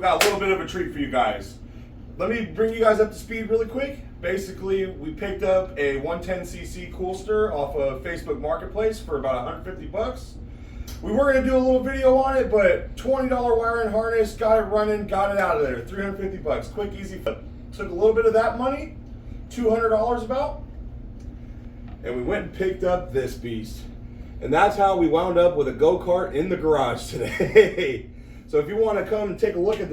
got a little bit of a treat for you guys. Let me bring you guys up to speed really quick. Basically, we picked up a 110cc Coolster off of Facebook Marketplace for about 150 bucks. We were going to do a little video on it, but $20 wiring harness, got it running, got it out of there. 350 bucks, quick, easy. Took a little bit of that money, $200 about, and we went and picked up this beast. And that's how we wound up with a go-kart in the garage today. So if you want to come and take a look at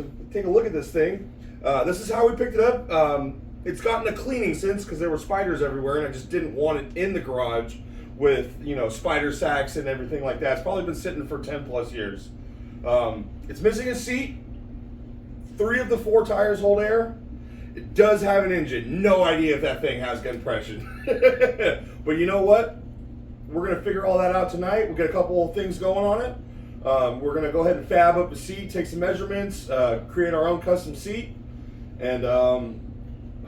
this thing, this is how we picked it up. It's gotten a cleaning since because there were spiders everywhere, and I just didn't want it in the garage with, you know, spider sacks and everything like that. It's probably been sitting for 10 plus years. It's missing a seat. 3 of the 4 tires hold air. It does have an engine. No idea if that thing has gun compression. But you know what? We're going to figure all that out tonight. We've got a couple of things going on it. We're going to go ahead and fab up a seat, take some measurements, create our own custom seat. And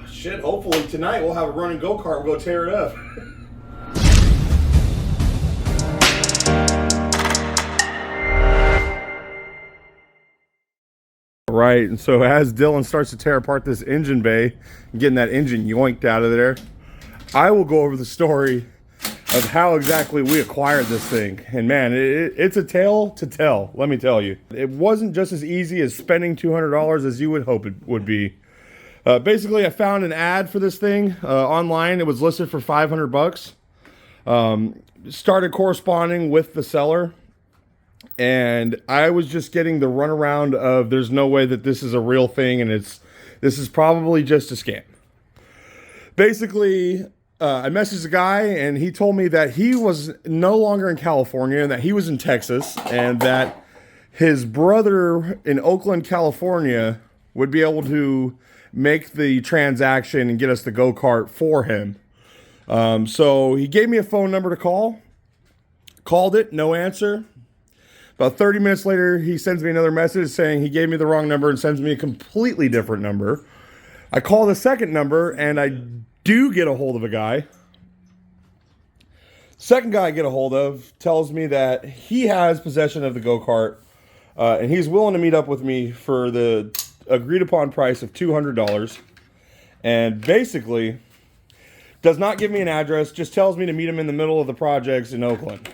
shit, hopefully tonight we'll have a running go-kart. We'll go tear it up. Right, and so as Dylan starts to tear apart this engine bay and getting that engine yoinked out of there, I will go over the story of how exactly we acquired this thing. And man, it's a tale to tell, let me tell you. It wasn't just as easy as spending $200 as you would hope it would be. Basically, I found an ad for this thing online. It was listed for 500 bucks. Started corresponding with the seller. And I was just getting the runaround of there's no way that this is a real thing, and this is probably just a scam. Basically, I messaged the guy, and he told me that he was no longer in California, and that he was in Texas, and that his brother in Oakland, California would be able to make the transaction and get us the go-kart for him. So he gave me a phone number to call. Called it, no answer. About 30 minutes later, he sends me another message saying he gave me the wrong number and sends me a completely different number. I call the second number, and I do get a hold of a guy. Second guy I get a hold of tells me that he has possession of the go-kart, and he's willing to meet up with me for the agreed upon price of $200. And basically, does not give me an address, just tells me to meet him in the middle of the projects in Oakland.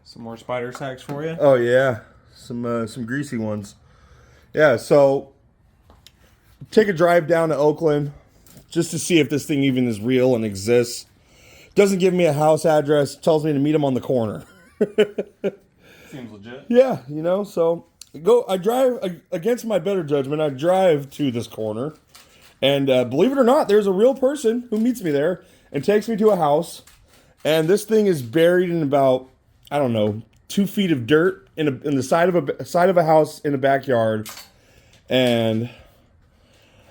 Some more spider sacks for you. Oh yeah, some greasy ones. Yeah, so take a drive down to Oakland just to see if this thing even is real and exists. Doesn't give me a house address. Tells me to meet him on the corner. Seems legit. Yeah, you know. So I drive against my better judgment. I drive to this corner, and believe it or not, there's a real person who meets me there and takes me to a house. And this thing is buried in about, I don't know, 2 feet of dirt in the side of a house in a backyard. And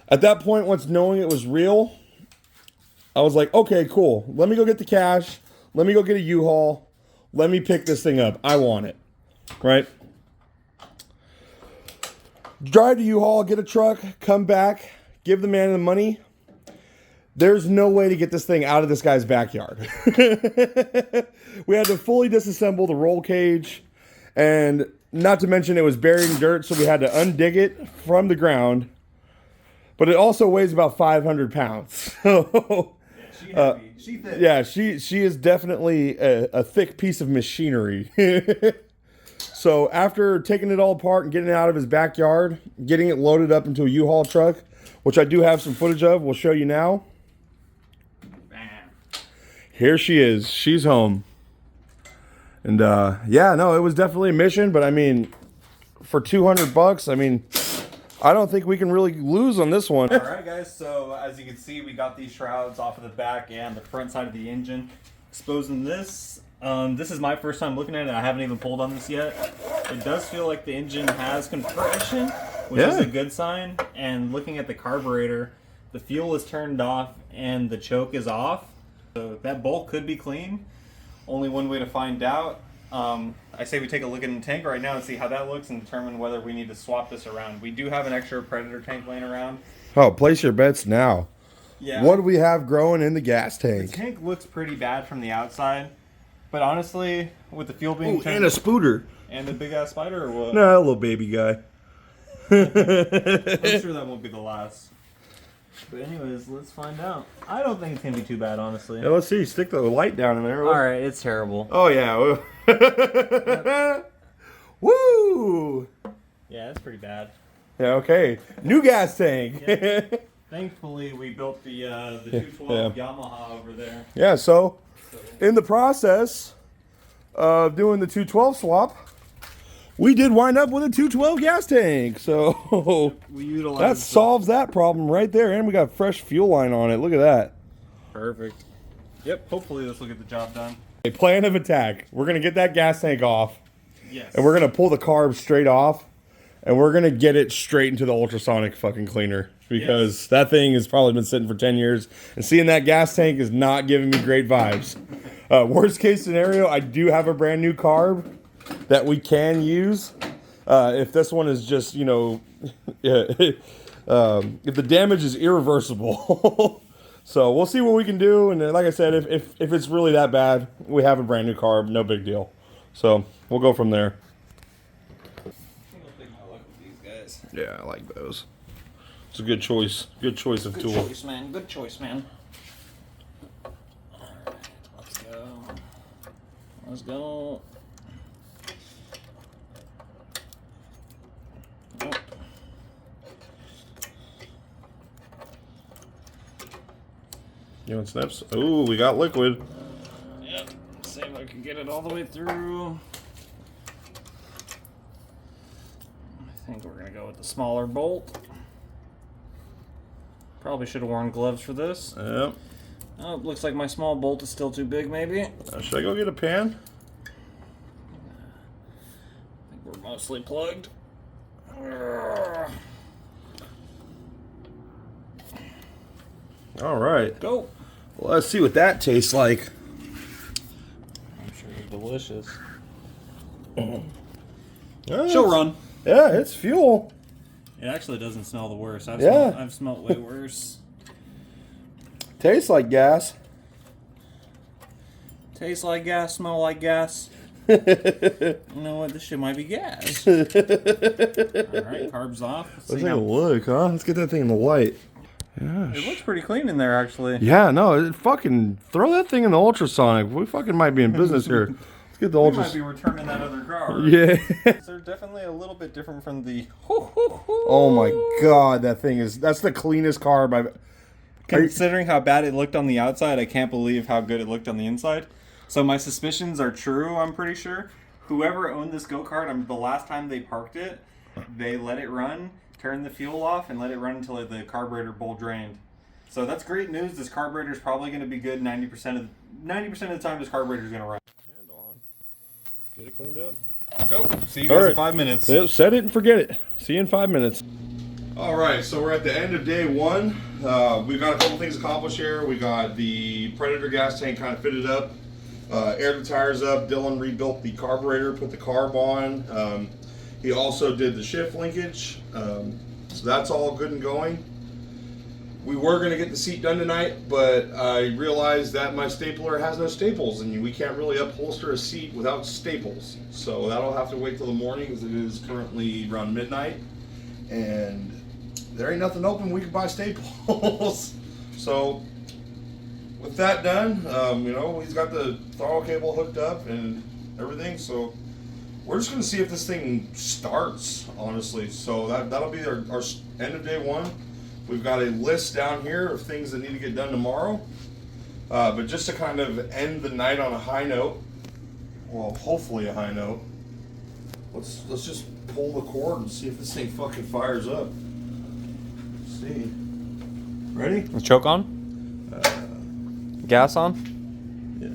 at that point, once knowing it was real, I was like, okay, cool. Let me go get the cash. Let me go get a U-Haul. Let me pick this thing up. I want it. Right? Drive to U-Haul, get a truck, come back, give the man the money. There's no way to get this thing out of this guy's backyard. We had to fully disassemble the roll cage, and not to mention it was buried in dirt, so we had to undig it from the ground. But it also weighs about 500 pounds. So, yeah, she thick. Yeah, she is definitely a thick piece of machinery. So after taking it all apart and getting it out of his backyard, getting it loaded up into a U-Haul truck, which I do have some footage of, we'll show you now. Here she is. She's home. And yeah, no, it was definitely a mission, but I mean, for 200 bucks, I mean, I don't think we can really lose on this one. All right, guys, so as you can see, we got these shrouds off of the back and the front side of the engine. Exposing this. This is my first time looking at it. I haven't even pulled on this yet. It does feel like the engine has compression, which is a good sign. And looking at the carburetor, the fuel is turned off and the choke is off. So that bolt could be clean. Only one way to find out. I say we take a look in the tank right now and see how that looks and determine whether we need to swap this around. We do have an extra Predator tank laying around. Oh, place your bets now. Yeah. What do we have growing in the gas tank? The tank looks pretty bad from the outside, But honestly, with the fuel being Oh, and a spooter. and the big ass spider, or what? No, a little baby guy. I'm sure that won't be the last. But anyways, let's find out. I don't think it's gonna be too bad, honestly. Yeah, let's see. Stick the light down in there. All right, it's terrible. Oh yeah. Yep. Woo! Yeah, it's pretty bad. Yeah. Okay. New gas tank. Yeah. Thankfully, we built the 212 Yamaha over there. Yeah. So, in the process of doing the 212 swap, we did wind up with a 212 gas tank. So We utilized that solves that problem right there, and we got fresh fuel line on it. Look at that. Perfect. Yep. Hopefully, this will get the job done. A plan of attack. We're gonna get that gas tank off. Yes. And we're gonna pull the carb straight off, and we're gonna get it straight into the ultrasonic fucking cleaner, because that thing has probably been sitting for 10 years, and seeing that gas tank is not giving me great vibes. Worst case scenario, I do have a brand new carb that we can use. If this one is just, you know, if the damage is irreversible. So we'll see what we can do, and like I said, if it's really that bad, we have a brand new carb, no big deal. So we'll go from there. I think I'll take my luck with these guys. Yeah, I like those. It's a good choice. Good choice of tool. Good choice, man. Good choice, man. Alright, let's go. Let's go. Oh. You want snips? Ooh, we got liquid. Yep. See if I can get it all the way through. I think we're gonna go with the smaller bolt. Probably should have worn gloves for this. Yep. Oh, looks like my small bolt is still too big, maybe. Should I go get a pan? I think we're mostly plugged. All right. Go. Well, let's see what that tastes like. I'm sure it's delicious. Yeah, She'll run. Yeah, it's fuel. It actually doesn't smell the worst. I've smelled way worse. Tastes like gas. Tastes like gas, smell like gas. You know what? This shit might be gas. Alright, carbs off. Let's take a look, huh? Let's get that thing in the light. Yeah. It looks pretty clean in there, actually. Yeah, no, fucking throw that thing in the ultrasonic. We fucking might be in business here. Let's get the We might ultras. be returning that other car. Yeah. They're definitely a little bit different from the. Oh my god, that's the cleanest carb I've. Considering how bad it looked on the outside, I can't believe how good it looked on the inside. So my suspicions are true, I'm pretty sure. Whoever owned this go-kart, the last time they parked it, they let it run, turned the fuel off, and let it run until the carburetor bowl drained. So that's great news. This carburetor is probably going to be good 90% of the time. This carburetor is going to run. Hand on. Get it cleaned up. Go. See you guys in 5 minutes. Yep, set it and forget it. See you in 5 minutes. All right, so we're at the end of day one. We've got a couple things accomplished here. We got the Predator gas tank kind of fitted up, aired the tires up. Dylan rebuilt the carburetor, put the carb on. He also did the shift linkage, so that's all good and going. We were going to get the seat done tonight, but I realized that my stapler has no staples, and we can't really upholster a seat without staples. So that'll have to wait till the morning, as it is currently around midnight, and there ain't nothing open. We can buy staples. So with that done, you know, he's got the throttle cable hooked up and everything. So we're just gonna see if this thing starts, honestly. So that'll be our end of day one. We've got a list down here of things that need to get done tomorrow. But just to kind of end the night on a high note, well, hopefully a high note, let's just pull the cord and see if this thing fucking fires up. Let's see. Ready? The choke on? Gas on? Yeah.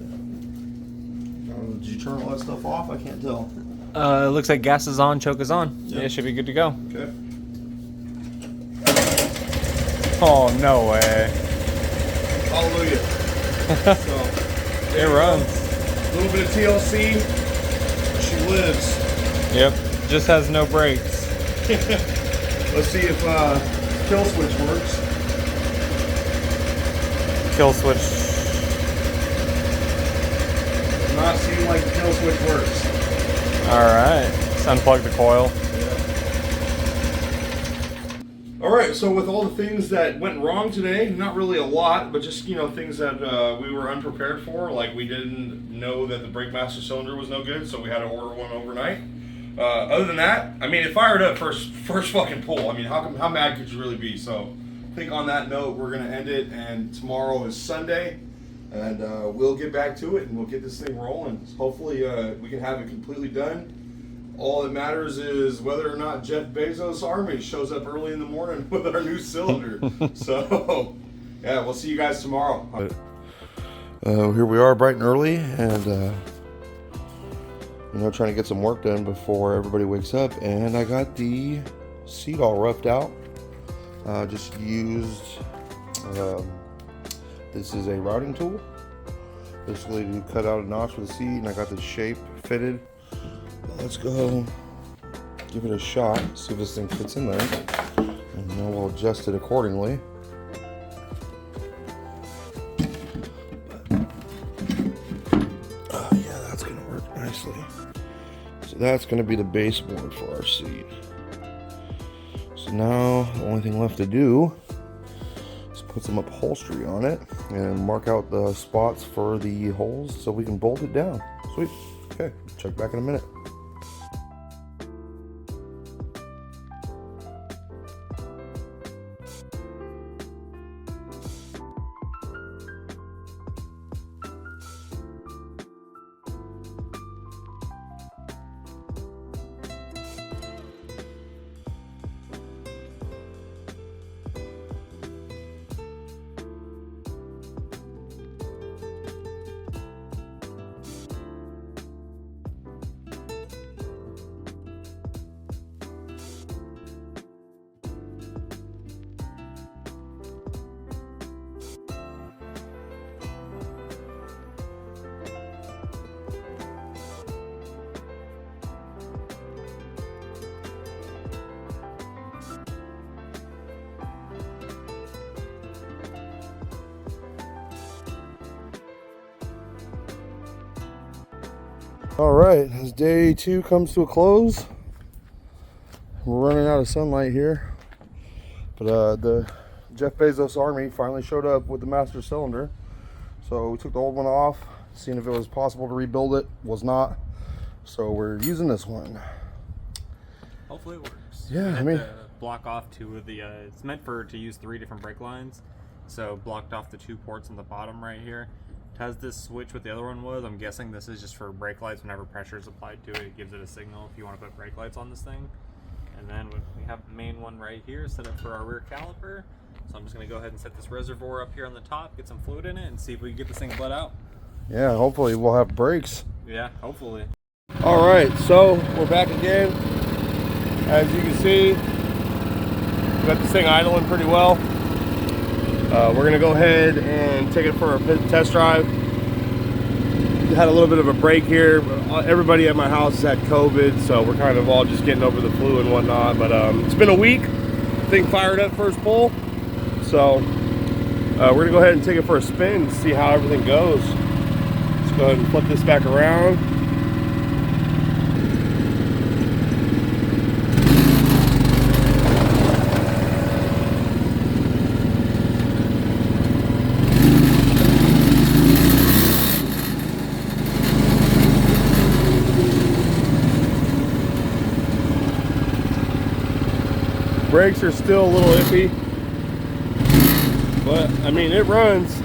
Did you turn all that stuff off? I can't tell. It looks like gas is on, choke is on. Yep. Yeah, it should be good to go. Okay. Oh, no way. Hallelujah. So, It runs. a little bit of TLC. She lives. Yep. Just has no brakes. Let's see if kill switch works. Kill switch. not seem like the kill switch works. Alright, let's unplug the coil. Alright, so with all the things that went wrong today, not really a lot, but just, you know, things that we were unprepared for. Like, we didn't know that the brake master cylinder was no good, so we had to order one overnight. Other than that, I mean, it fired up first fucking pull. I mean, how mad could you really be? So I think on that note, we're going to end it, and tomorrow is Sunday, and we'll get back to it, and we'll get this thing rolling. Hopefully we can have it completely done. All that matters is whether or not Jeff Bezos' army shows up early in the morning with our new cylinder. So, yeah, we'll see you guys tomorrow. Here we are bright and early, and you know, trying to get some work done before everybody wakes up. And I got the seat all roughed out. Just used, this is a routing tool, basically to cut out a notch for the seat, and I got the shape fitted. Let's go give it a shot, see if this thing fits in there, and then we'll adjust it accordingly. Yeah, that's gonna work nicely. So that's gonna be the baseboard for our seat. So now the only thing left to do is put some upholstery on it and mark out the spots for the holes so we can bolt it down. Sweet. Okay, check back in a minute. All right, as day 2 comes to a close, we're running out of sunlight here, but the Jeff Bezos army finally showed up with the master cylinder. So we took the old one off, seeing if it was possible to rebuild it. Was not, so we're using this one. Hopefully it works. Yeah, I mean, to block off 2 of the it's meant to use 3 different brake lines, so blocked off the 2 ports on the bottom right here. Has this switch what the other one was. I'm guessing this is just for brake lights. Whenever pressure is applied to it, it gives it a signal if you want to put brake lights on this thing. And then we have the main one right here set up for our rear caliper. So I'm just going to go ahead and set this reservoir up here on the top, get some fluid in it, and see if we can get this thing bled out. Yeah, hopefully we'll have brakes. Yeah, hopefully. All right, so we're back again. As you can see, we got this thing idling pretty well. We're gonna go ahead and take it for a test drive. Had a little bit of a break here. Everybody at my house has had COVID, so we're kind of all just getting over the flu and whatnot. But it's been a week. Thing fired up first pull, so we're gonna go ahead and take it for a spin and see how everything goes. Let's go ahead and flip this back around. Brakes are still a little iffy, but I mean, it runs.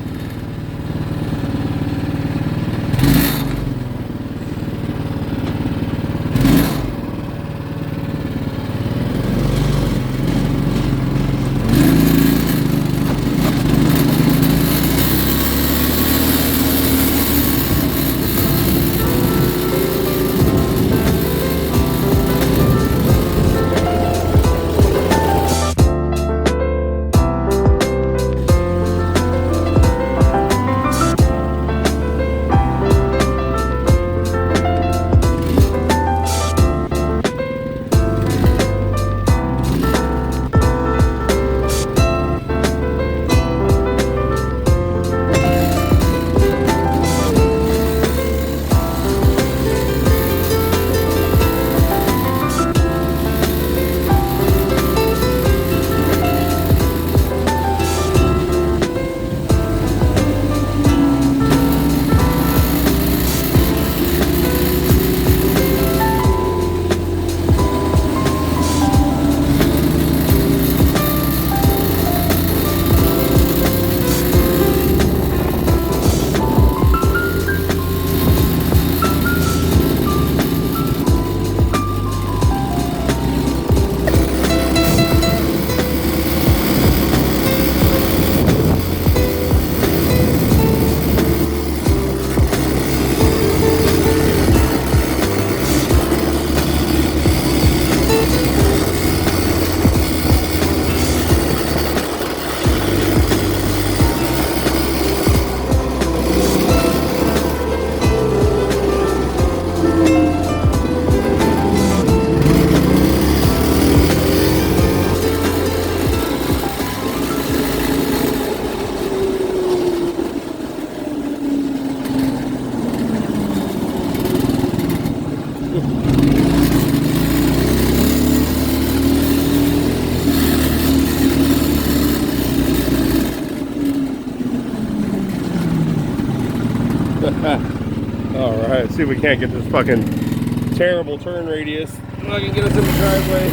All right, let's see if we can't get this fucking terrible turn radius. I can get us in the driveway.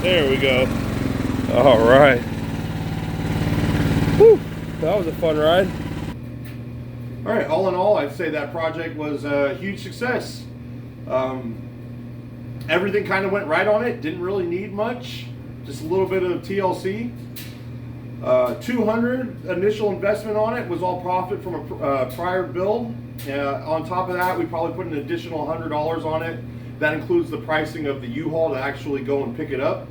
There we go. All right. Whew, that was a fun ride. All right, all in all, I'd say that project was a huge success. Everything kind of went right on it. Didn't really need much. Just a little bit of TLC. 200 initial investment on it was all profit from a prior build. On top of that, we probably put an additional $100 on it. That includes the pricing of the U-Haul to actually go and pick it up.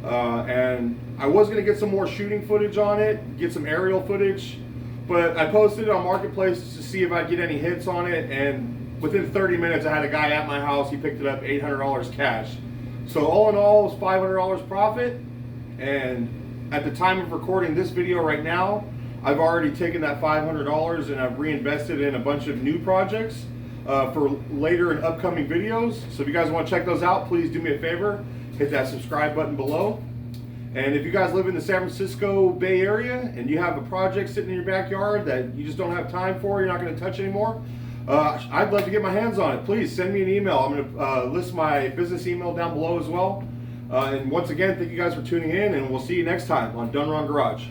And I was going to get some more shooting footage on it, get some aerial footage, but I posted it on Marketplace to see if I'd get any hits on it, and within 30 minutes I had a guy at my house. He picked it up $800 cash. So all in all, it was $500 profit, and at the time of recording this video right now, I've already taken that $500 and I've reinvested in a bunch of new projects for later and upcoming videos. So if you guys want to check those out, please do me a favor, hit that subscribe button below. And if you guys live in the San Francisco Bay Area and you have a project sitting in your backyard that you just don't have time for, you're not going to touch anymore, I'd love to get my hands on it. Please send me an email. I'm going to list my business email down below as well. And once again, thank you guys for tuning in, and we'll see you next time on Done Wrong Garage.